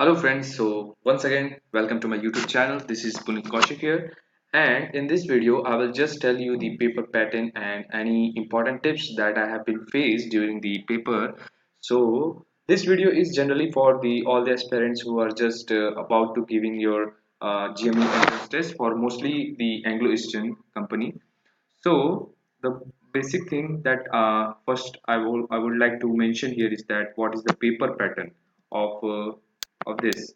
Hello friends, so once again welcome to my YouTube channel. This is Puneet Kaushik here, and in this video I will just tell you the paper pattern and any important tips that I have been faced during the paper. So this video is generally for the all the aspirants who are just about to giving your GME entrance test for mostly the Anglo-Eastern company. So the basic thing that first I would like to mention here is that what is the paper pattern of this.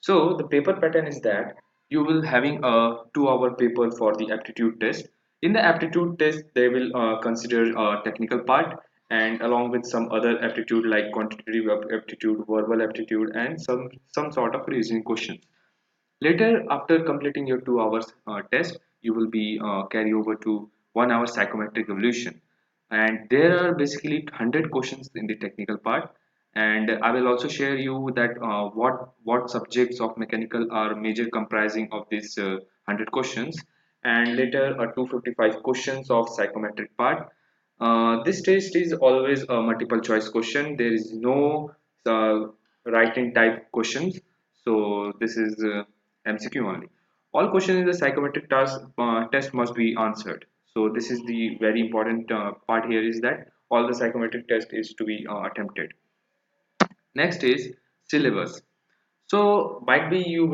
So the paper pattern is that you will having a 2 hour paper for the aptitude test. In the aptitude test, they will consider a technical part and along with some other aptitude like quantitative aptitude, verbal aptitude, and some sort of reasoning questions. Later, after completing your 2 hours test, you will be carry over to 1 hour psychometric evolution, and there are basically 100 questions in the technical part. And I will also share you that what subjects of mechanical are major comprising of these 100 questions, and later 255 questions of psychometric part. This test is always a multiple choice question. There is no writing type questions, so this is MCQ only. All questions in the psychometric test must be answered. So this is the very important part here is that all the psychometric test is to be attempted. Next is syllabus. So might be you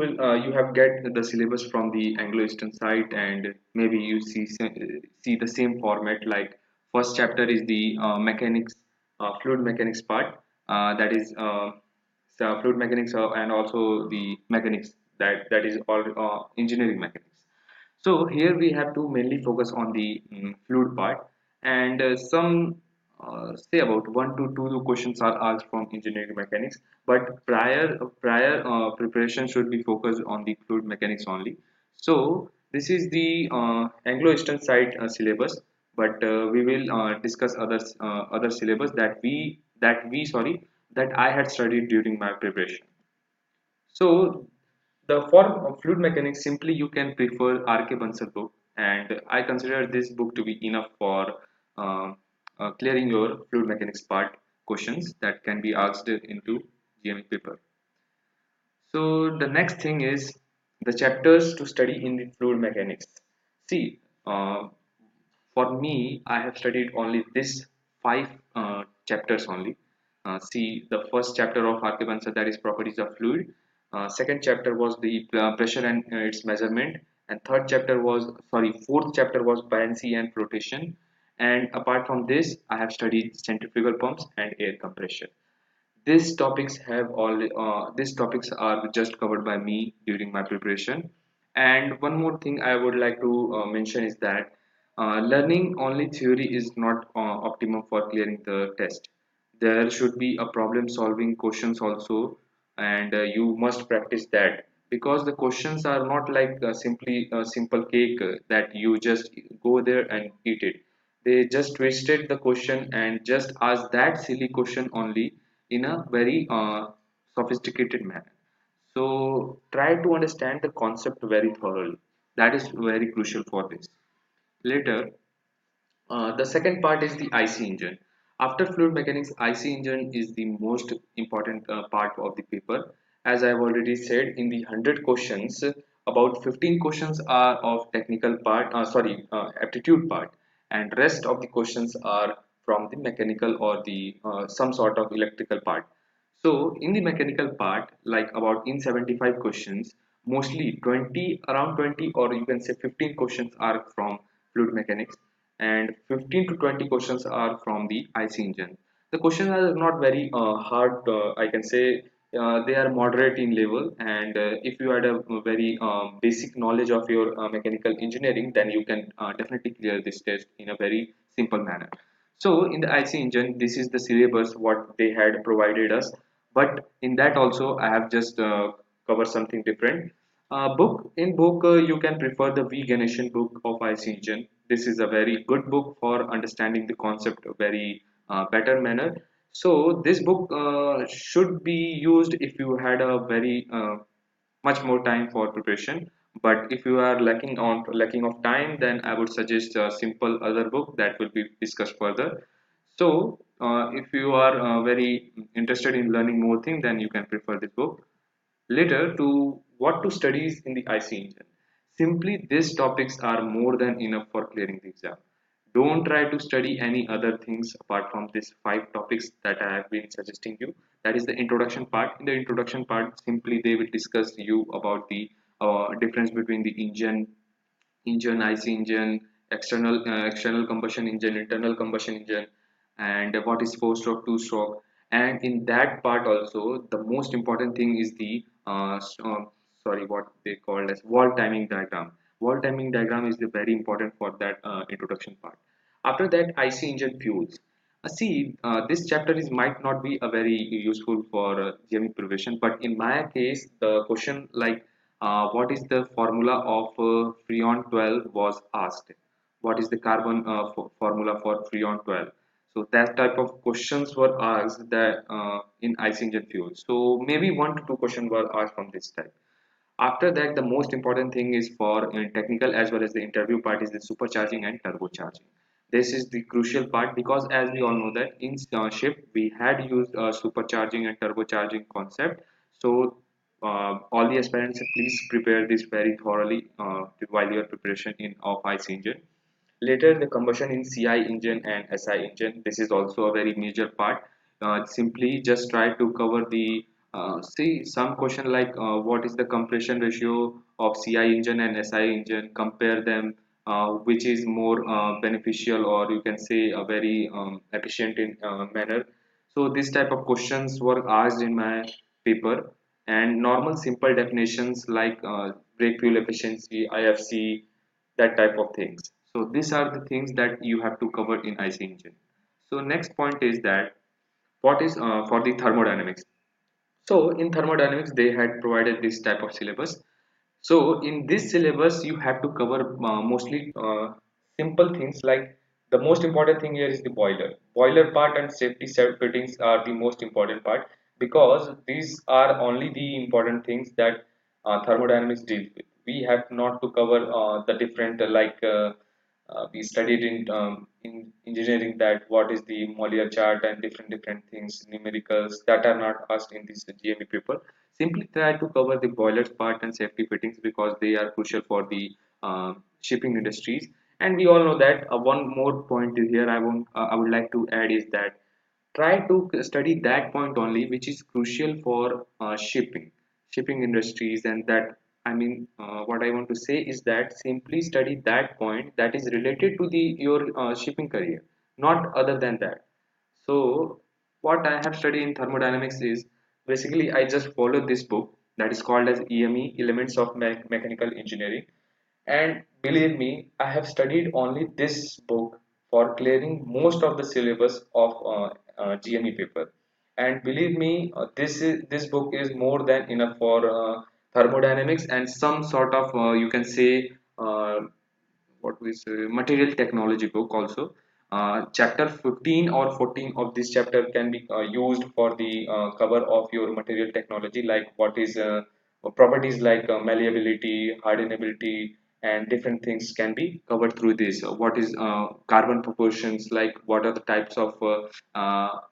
have get the syllabus from the Anglo-Eastern site, and maybe you see the same format. Like first chapter is the mechanics, fluid mechanics part. That is the fluid mechanics and also the mechanics that is all engineering mechanics. So here we have to mainly focus on the fluid part, and some say about 1 to 2 questions are asked from engineering mechanics, but prior preparation should be focused on the fluid mechanics only. So this is the Anglo-Eastern side syllabus, but we will discuss other syllabus that I had studied during my preparation. So the form of fluid mechanics, simply you can prefer R.K Bansal book, and I consider this book to be enough for uh, clearing your fluid mechanics part questions that can be asked into GME paper. So the next thing is the chapters to study in the fluid mechanics. See, for me, I have studied only this five chapters only. See, the first chapter of R.K Bansal, that is properties of fluid. Second chapter was the pressure and its measurement, and fourth chapter was buoyancy and flotation. And apart from this, I have studied centrifugal pumps and air compression. These topics are just covered by me during my preparation. And one more thing I would like to mention is that learning only theory is not optimum for clearing the test. There should be a problem solving questions also, and you must practice that, because the questions are not like simply a simple cake that you just go there and eat it. They just twisted the question and just ask that silly question only in a very sophisticated manner. So try to understand the concept very thoroughly. That is very crucial for this. Later, the second part is the IC engine. After fluid mechanics, IC engine is the most important part of the paper. As I have already said, in the 100 questions, about 15 questions are of technical part, aptitude part, and rest of the questions are from the mechanical or the some sort of electrical part. So in the mechanical part, like about in 75 questions, mostly 20, around 20, or you can say 15 questions are from fluid mechanics, and 15 to 20 questions are from the IC engine. The questions are not very hard, I can say. They are moderate in level, and if you had a very basic knowledge of your mechanical engineering, then you can definitely clear this test in a very simple manner. So in the IC engine, this is the syllabus what they had provided us, but in that also I have just covered something different. Book, you can prefer the V Ganeshan book of IC engine. This is a very good book for understanding the concept very better manner. So this book should be used if you had a very much more time for preparation. But if you are lacking of time, then I would suggest a simple other book that will be discussed further. So, if you are very interested in learning more things, then you can prefer this book. Later, to what to studies in the IC engine. Simply, these topics are more than enough for clearing the exam. Don't try to study any other things apart from these five topics that I have been suggesting you. That is the introduction part. In the introduction part, simply they will discuss you about the difference between the engine, IC engine, external combustion engine, internal combustion engine, and what is four stroke, two stroke. And in that part also, the most important thing is the sorry, what they called as wall timing diagram. Wall timing diagram is the very important for that introduction part. After that, IC engine fuels. This chapter is might not be a very useful for GME preparation, but in my case, the question like what is the formula of Freon 12 was asked. What is the carbon formula for Freon 12? So that type of questions were asked that in IC engine fuel. So maybe one to two questions were asked from this type. After that, the most important thing is for technical as well as the interview part is the supercharging and turbocharging. This is the crucial part because as we all know that in ship we had used supercharging and turbocharging concept. So all the aspirants please prepare this very thoroughly while your preparation in of IC engine. Later, the combustion in CI engine and SI engine. This is also a very major part. Simply just try to cover the see some question like what is the compression ratio of CI engine and SI engine. Compare them, which is more beneficial or you can say a very efficient in manner. So this type of questions were asked in my paper and normal simple definitions like brake fuel efficiency, IFC, that type of things. So these are the things that you have to cover in IC engine. So next point is that what is for the thermodynamics. So in thermodynamics they had provided this type of syllabus. So in this syllabus you have to cover mostly simple things like the most important thing here is the boiler part and safety set fittings are the most important part because these are only the important things that thermodynamics deals with. We have not to cover the different we studied in engineering that what is the molecular chart and different things numericals that are not asked in this GME paper. Simply try to cover the boilers part and safety fittings because they are crucial for the shipping industries. And we all know that one more point here I would like to add is that try to study that point only which is crucial for shipping industries and that what I want to say is that simply study that point that is related to the your shipping career, not other than that. So what I have studied in thermodynamics is basically I just followed this book that is called as EME, Elements of Mechanical Engineering. And believe me, I have studied only this book for clearing most of the syllabus of GME paper. And believe me, this book is more than enough for thermodynamics and some sort of you can say what we say material technology book also. Chapter 15 or 14 of this chapter can be used for the cover of your material technology like what is properties like malleability, hardenability, and different things can be covered through this. What is carbon proportions, like what are the types of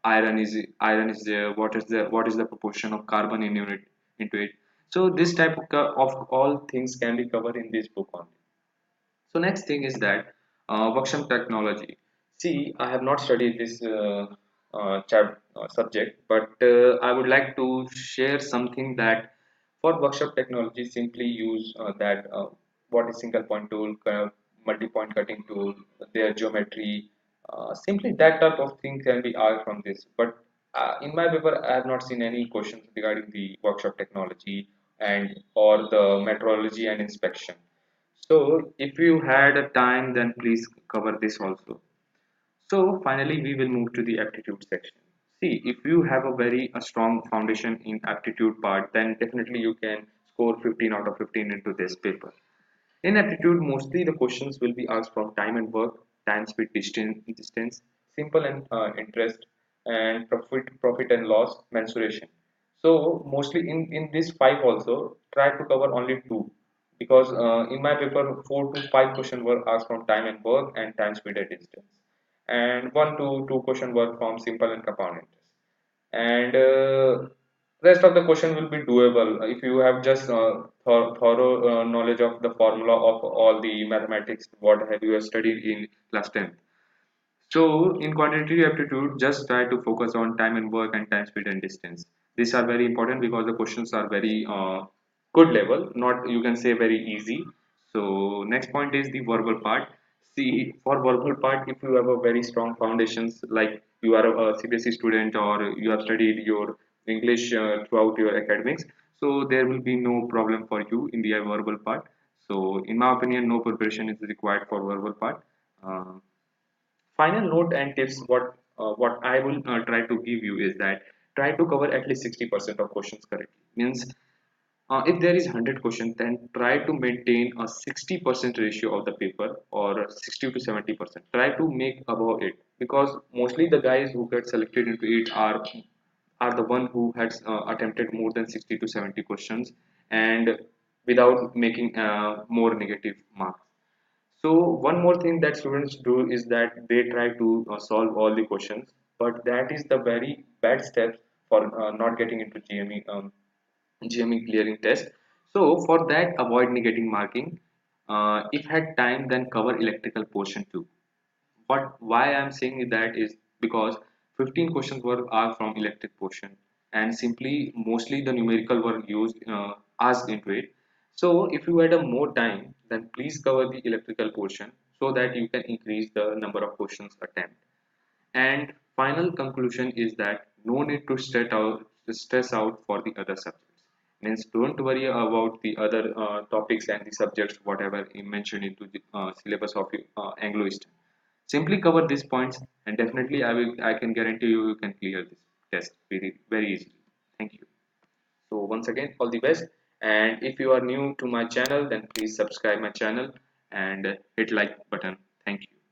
iron is there, what is the proportion of carbon in unit into it. So this type of all things can be covered in this book only. So next thing is that workshop technology. See, I have not studied this subject, but I would like to share something that for workshop technology, simply use that what is single point tool, multi-point cutting tool, their geometry. Simply that type of thing can be asked from this. But in my paper, I have not seen any questions regarding the workshop technology and or the metrology and inspection. So if you had a time, then please cover this also. So finally, we will move to the aptitude section. See, if you have a very a strong foundation in aptitude part, then definitely you can score 15 out of 15 into this paper. In aptitude, mostly the questions will be asked from time and work, time, speed, distance, simple and interest, and profit and loss, mensuration. So mostly in this five also, try to cover only two because in my paper 4 to 5 questions were asked from time and work and time, speed, and distance. and one to two question work from simple and compound interest. And rest of the question will be doable if you have just thorough knowledge of the formula of all the mathematics what have you studied in class 10th. So in quantitative aptitude, just try to focus on time and work and time, speed and distance. These are very important because the questions are very good level, not you can say very easy. So next point is the verbal part. See, for verbal part, if you have a very strong foundations, like you are a CBSE student or you have studied your English throughout your academics, so there will be no problem for you in the verbal part. So in my opinion, no preparation is required for verbal part. Uh, Final note and tips what I will try to give you is that try to cover at least 60% of questions correctly. Means if there is 100 questions, then try to maintain a 60% ratio of the paper or 60 to 70%. Try to make above it because mostly the guys who get selected into it are the one who had attempted more than 60 to 70 questions and without making more negative marks. So one more thing that students do is that they try to solve all the questions, but that is the very bad step for not getting into GME clearing test. So for that, avoid negative marking. If had time, then cover electrical portion too. But why I'm saying that is because 15 questions were are from electric portion, and simply mostly the numerical were used asked into it. So if you had a more time, then please cover the electrical portion so that you can increase the number of questions attempt. And final conclusion is that no need to stress out for the other subjects. Means don't worry about the other topics and the subjects whatever you mentioned into the syllabus of Anglo Eastern. Simply cover these points, and definitely I can guarantee you you can clear this test very easily. Thank you. So once again, all the best. And if you are new to my channel, then please subscribe my channel and hit like button. Thank you.